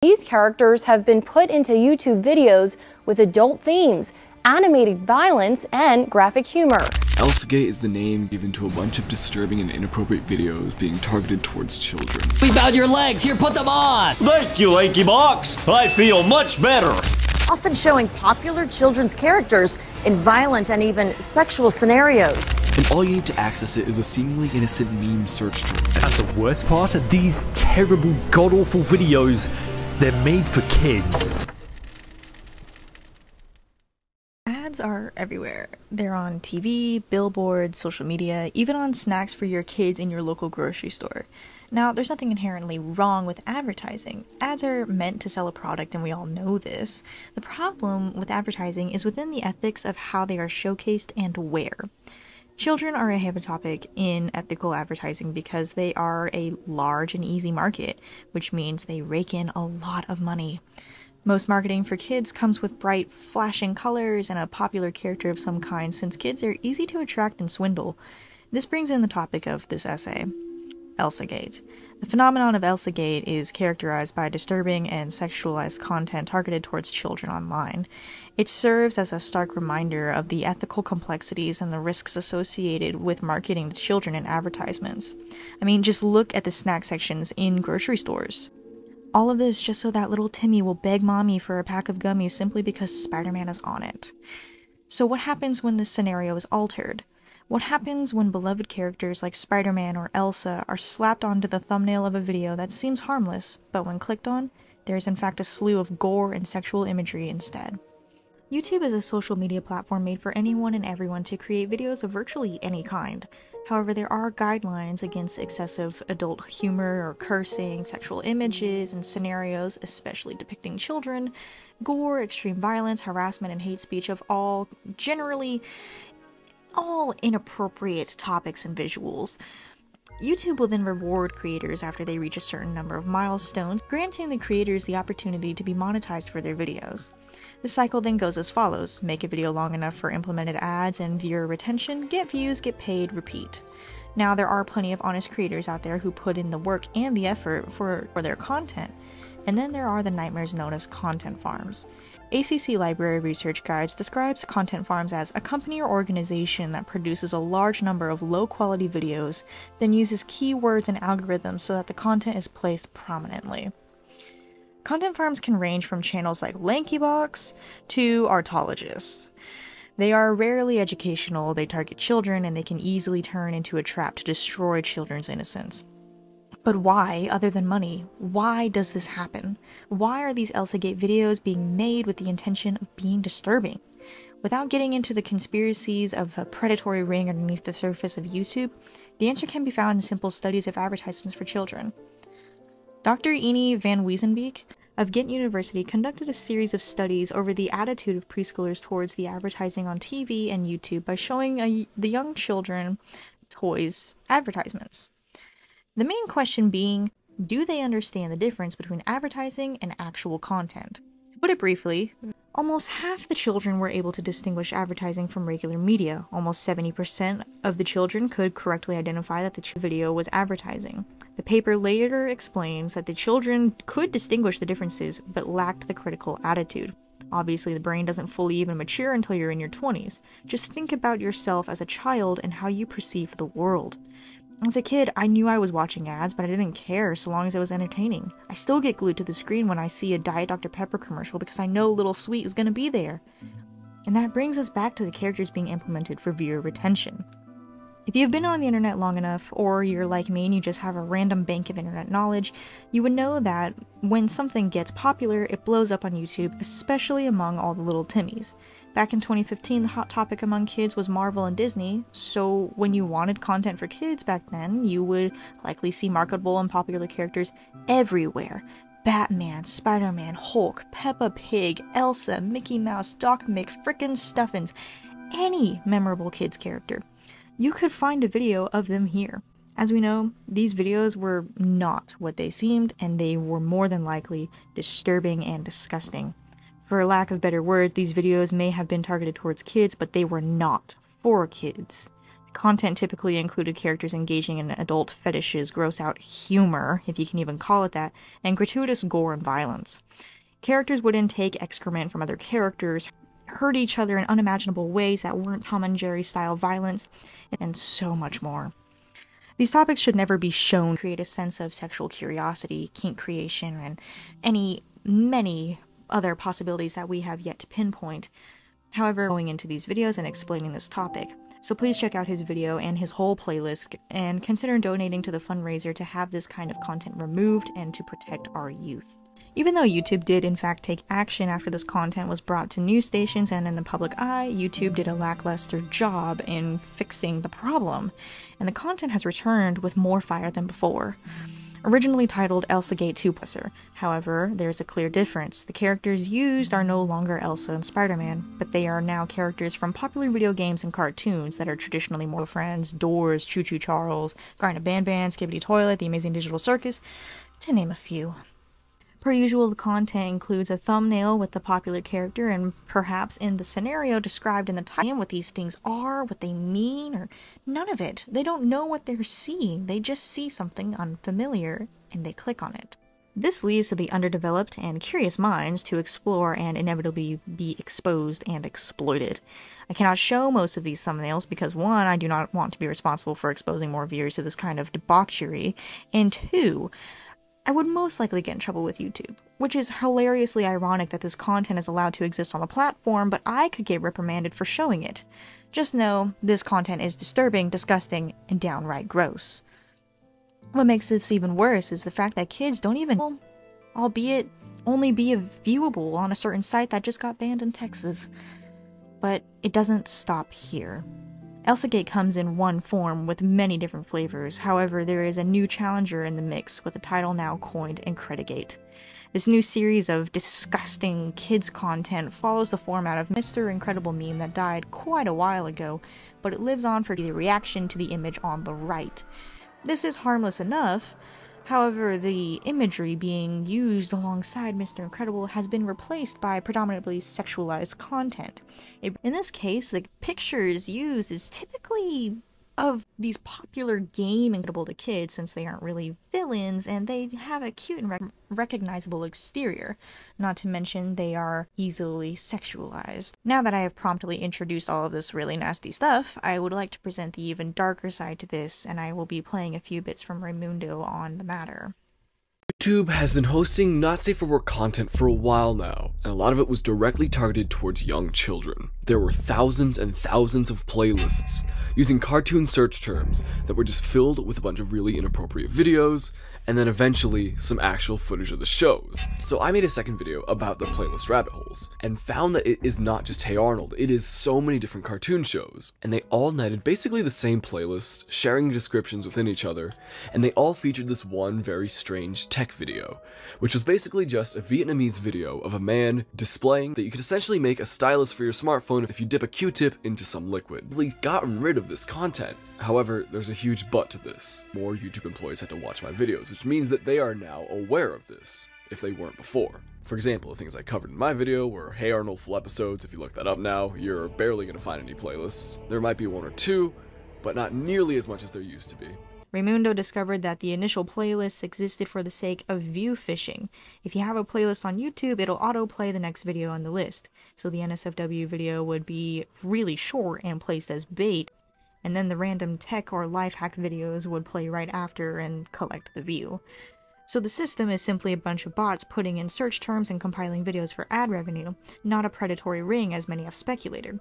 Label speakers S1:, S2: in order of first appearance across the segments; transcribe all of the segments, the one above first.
S1: These characters have been put into YouTube videos with adult themes, animated violence, and graphic humor.
S2: Elsagate is the name given to a bunch of disturbing and inappropriate videos being targeted towards children.
S3: We found your legs! Here, put them on!
S4: Thank you, Lanky Box! I feel much better!
S5: Often showing popular children's characters in violent and even sexual scenarios.
S2: And all you need to access it is a seemingly innocent meme search string.
S6: And the worst part, these terrible, god-awful videos, they're made for kids.
S7: Ads are everywhere. They're on TV, billboards, social media, even on snacks for your kids in your local grocery store. Now, there's nothing inherently wrong with advertising. Ads are meant to sell a product, and we all know this. The problem with advertising is within the ethics of how they are showcased and where. Children are a heavy topic in ethical advertising because they are a large and easy market, which means they rake in a lot of money. Most marketing for kids comes with bright, flashing colors and a popular character of some kind, since kids are easy to attract and swindle. This brings in the topic of this essay. Elsagate. The phenomenon of Elsagate is characterized by disturbing and sexualized content targeted towards children online. It serves as a stark reminder of the ethical complexities and the risks associated with marketing to children in advertisements. I mean, just look at the snack sections in grocery stores. All of this just so that little Timmy will beg mommy for a pack of gummies simply because Spider-Man is on it. So what happens when this scenario is altered? What happens when beloved characters like Spider-Man or Elsa are slapped onto the thumbnail of a video that seems harmless, but when clicked on, there is in fact a slew of gore and sexual imagery instead? YouTube is a social media platform made for anyone and everyone to create videos of virtually any kind. However, there are guidelines against excessive adult humor or cursing, sexual images, and scenarios, especially depicting children, gore, extreme violence, harassment, and hate speech of all inappropriate topics and visuals. YouTube will then reward creators after they reach a certain number of milestones, granting the creators the opportunity to be monetized for their videos. The cycle then goes as follows: make a video long enough for implemented ads and viewer retention, get views, get paid, repeat. Now, there are plenty of honest creators out there who put in the work and the effort for their content, and then there are the nightmares known as content farms. ACC Library Research Guides describes content farms as a company or organization that produces a large number of low-quality videos, then uses keywords and algorithms so that the content is placed prominently. Content farms can range from channels like LankyBox to Artologists. They are rarely educational, they target children, and they can easily turn into a trap to destroy children's innocence. But why, other than money? Why does this happen? Why are these Elsagate videos being made with the intention of being disturbing? Without getting into the conspiracies of a predatory ring underneath the surface of YouTube, the answer can be found in simple studies of advertisements for children. Dr. Eni van Wezenbeek of Ghent University conducted a series of studies over the attitude of preschoolers towards the advertising on TV and YouTube by showing the young children toys advertisements. The main question being, do they understand the difference between advertising and actual content? To put it briefly, almost half the children were able to distinguish advertising from regular media. Almost 70% of the children could correctly identify that the video was advertising. The paper later explains that the children could distinguish the differences, but lacked the critical attitude. Obviously, the brain doesn't fully even mature until you're in your 20s. Just think about yourself as a child and how you perceive the world. As a kid, I knew I was watching ads, but I didn't care so long as it was entertaining. I still get glued to the screen when I see a Diet Dr. Pepper commercial because I know Little Sweet is gonna be there. And that brings us back to the characters being implemented for viewer retention. If you've been on the internet long enough, or you're like me and you just have a random bank of internet knowledge, you would know that when something gets popular, it blows up on YouTube, especially among all the little Timmies. Back in 2015, the hot topic among kids was Marvel and Disney, so when you wanted content for kids back then, you would likely see marketable and popular characters everywhere. Batman, Spider-Man, Hulk, Peppa Pig, Elsa, Mickey Mouse, Doc Mick, frickin' Stuffins, any memorable kids character. You could find a video of them here. As we know, these videos were not what they seemed, and they were more than likely disturbing and disgusting. For lack of better words, these videos may have been targeted towards kids, but they were not for kids. Content typically included characters engaging in adult fetishes, gross-out humor, if you can even call it that, and gratuitous gore and violence. Characters would intake excrement from other characters, hurt each other in unimaginable ways that weren't Tom and Jerry-style violence, and so much more. These topics should never be shown to create a sense of sexual curiosity, kink creation, and many other possibilities that we have yet to pinpoint. However, going into these videos and explaining this topic. So please check out his video and his whole playlist, and consider donating to the fundraiser to have this kind of content removed and to protect our youth. Even though YouTube did in fact take action after this content was brought to news stations and in the public eye, YouTube did a lackluster job in fixing the problem, and the content has returned with more fire than before. Originally titled Elsa Gate 2+er, however, there's a clear difference. The characters used are no longer Elsa and Spider-Man, but they are now characters from popular video games and cartoons that are traditionally more Friends, Doors, Choo Choo Charles, Garnet Ban Ban, Skibbity Toilet, The Amazing Digital Circus, to name a few. Per usual, the content includes a thumbnail with the popular character and perhaps in the scenario described in the title what these things are, what they mean, or none of it. They don't know what they're seeing. They just see something unfamiliar and they click on it. This leaves to the underdeveloped and curious minds to explore and inevitably be exposed and exploited. I cannot show most of these thumbnails because 1, I do not want to be responsible for exposing more viewers to this kind of debauchery, and 2, I would most likely get in trouble with YouTube, which is hilariously ironic that this content is allowed to exist on the platform, but I could get reprimanded for showing it. Just know, this content is disturbing, disgusting, and downright gross. What makes this even worse is the fact that kids don't even, albeit only be viewable on a certain site that just got banned in Texas. But it doesn't stop here. ElsaGate comes in one form with many different flavors, however there is a new challenger in the mix with a title now coined Incredigate. This new series of disgusting kids content follows the format of Mr. Incredible meme that died quite a while ago, but it lives on for the reaction to the image on the right. This is harmless enough, however the imagery being used alongside Mr. Incredible has been replaced by predominantly sexualized content. In this case, the pictures used is typically of these popular game incredible to kids since they aren't really villains and they have a cute and recognizable exterior, not to mention they are easily sexualized. Now that I have promptly introduced all of this really nasty stuff, I would like to present the even darker side to this, and I will be playing a few bits from Raymundo on the matter.
S2: YouTube has been hosting not safe for work content for a while now, and a lot of it was directly targeted towards young children. There were thousands and thousands of playlists using cartoon search terms that were just filled with a bunch of really inappropriate videos, and then eventually some actual footage of the shows. So I made a second video about the playlist rabbit holes, and found that it is not just Hey Arnold, it is so many different cartoon shows, and they all netted basically the same playlist, sharing descriptions within each other, and they all featured this one very strange tech video, which was basically just a Vietnamese video of a man displaying that you could essentially make a stylus for your smartphone if you dip a Q-tip into some liquid. We've gotten rid of this content. However, there's a huge but to this. More YouTube employees had to watch my videos, which means that they are now aware of this, if they weren't before. For example, the things I covered in my video were Hey Arnold full episodes. If you look that up now, you're barely going to find any playlists. There might be one or two, but not nearly as much as there used to be.
S7: Raymundo discovered that the initial playlists existed for the sake of view phishing. If you have a playlist on YouTube, it'll autoplay the next video on the list. So the NSFW video would be really short and placed as bait, and then the random tech or life hack videos would play right after and collect the view. So the system is simply a bunch of bots putting in search terms and compiling videos for ad revenue, not a predatory ring as many have speculated.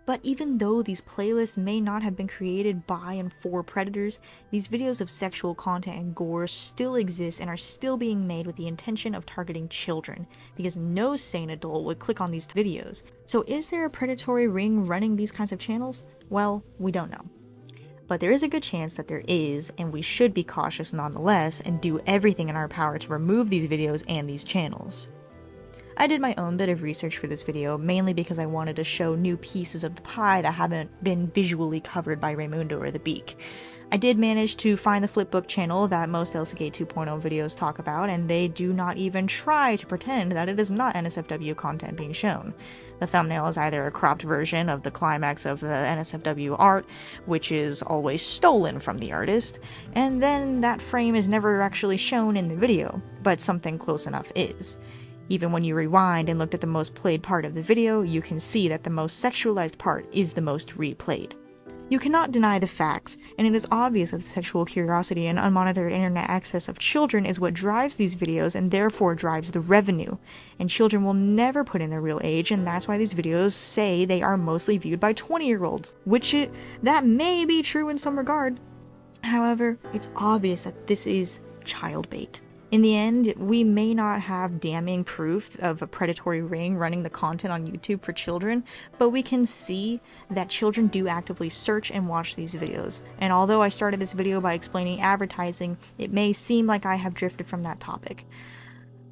S7: But even though these playlists may not have been created by and for predators, these videos of sexual content and gore still exist and are still being made with the intention of targeting children, because no sane adult would click on these videos. So is there a predatory ring running these kinds of channels? Well, we don't know. But there is a good chance that there is, and we should be cautious nonetheless and do everything in our power to remove these videos and these channels. I did my own bit of research for this video, mainly because I wanted to show new pieces of the pie that haven't been visually covered by Raymundo or The Beak. I did manage to find the Flipbook channel that most Elsagate 2.0 videos talk about, and they do not even try to pretend that it is not NSFW content being shown. The thumbnail is either a cropped version of the climax of the NSFW art, which is always stolen from the artist, and then that frame is never actually shown in the video, but something close enough is. Even when you rewind and looked at the most played part of the video, you can see that the most sexualized part is the most replayed. You cannot deny the facts, and it is obvious that the sexual curiosity and unmonitored internet access of children is what drives these videos and therefore drives the revenue. And children will never put in their real age, and that's why these videos say they are mostly viewed by 20-year-olds, that may be true in some regard. However, it's obvious that this is child bait. In the end, we may not have damning proof of a predatory ring running the content on YouTube for children, but we can see that children do actively search and watch these videos. And although I started this video by explaining advertising, it may seem like I have drifted from that topic.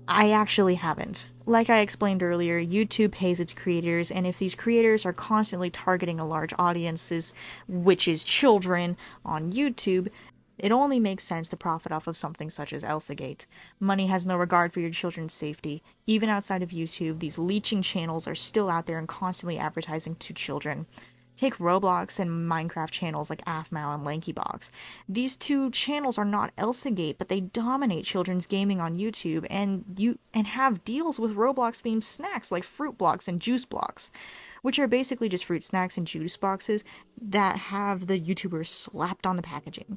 S7: I actually haven't. Like I explained earlier, YouTube pays its creators, and if these creators are constantly targeting a large audiences, which is children, on YouTube, it only makes sense to profit off of something such as Elsagate. Money has no regard for your children's safety. Even outside of YouTube, these leeching channels are still out there and constantly advertising to children. Take Roblox and Minecraft channels like AFMAO and LankyBox. These two channels are not Elsagate, but they dominate children's gaming on YouTube and have deals with Roblox-themed snacks like Fruit Blocks and Juice Blocks, which are basically just fruit snacks and juice boxes that have the YouTubers slapped on the packaging.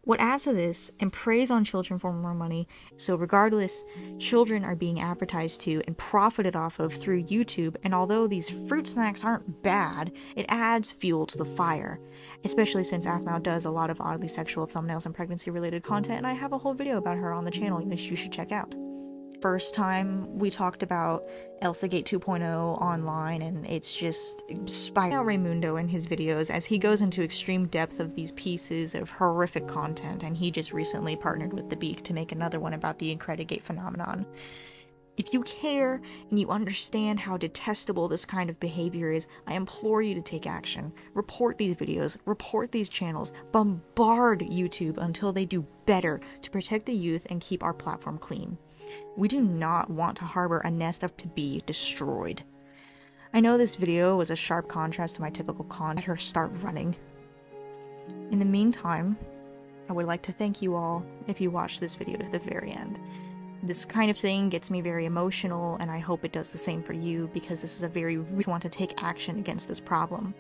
S7: What adds to this and preys on children for more money, so regardless, children are being advertised to and profited off of through YouTube, and although these fruit snacks aren't bad, it adds fuel to the fire, especially since AFMAO does a lot of oddly sexual thumbnails and pregnancy-related content, and I have a whole video about her on the channel you should check out. First time we talked about Elsagate 2.0 online, and it's just by Raymundo in his videos as he goes into extreme depth of these pieces of horrific content, and he just recently partnered with The Beak to make another one about the Incredigate phenomenon. If you care and you understand how detestable this kind of behavior is, I implore you to take action. Report these videos, report these channels, bombard YouTube until they do better to protect the youth and keep our platform clean. We do not want to harbor a nest of to be destroyed. I know this video was a sharp contrast to my typical let her start running. In the meantime, I would like to thank you all if you watched this video to the very end. This kind of thing gets me very emotional, and I hope it does the same for you, because this is we want to take action against this problem.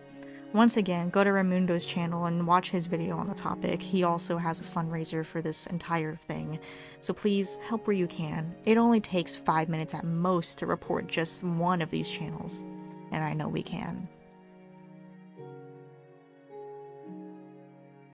S7: Once again, go to Raymundo's channel and watch his video on the topic. He also has a fundraiser for this entire thing, so please help where you can. It only takes 5 minutes at most to report just one of these channels, and I know we can.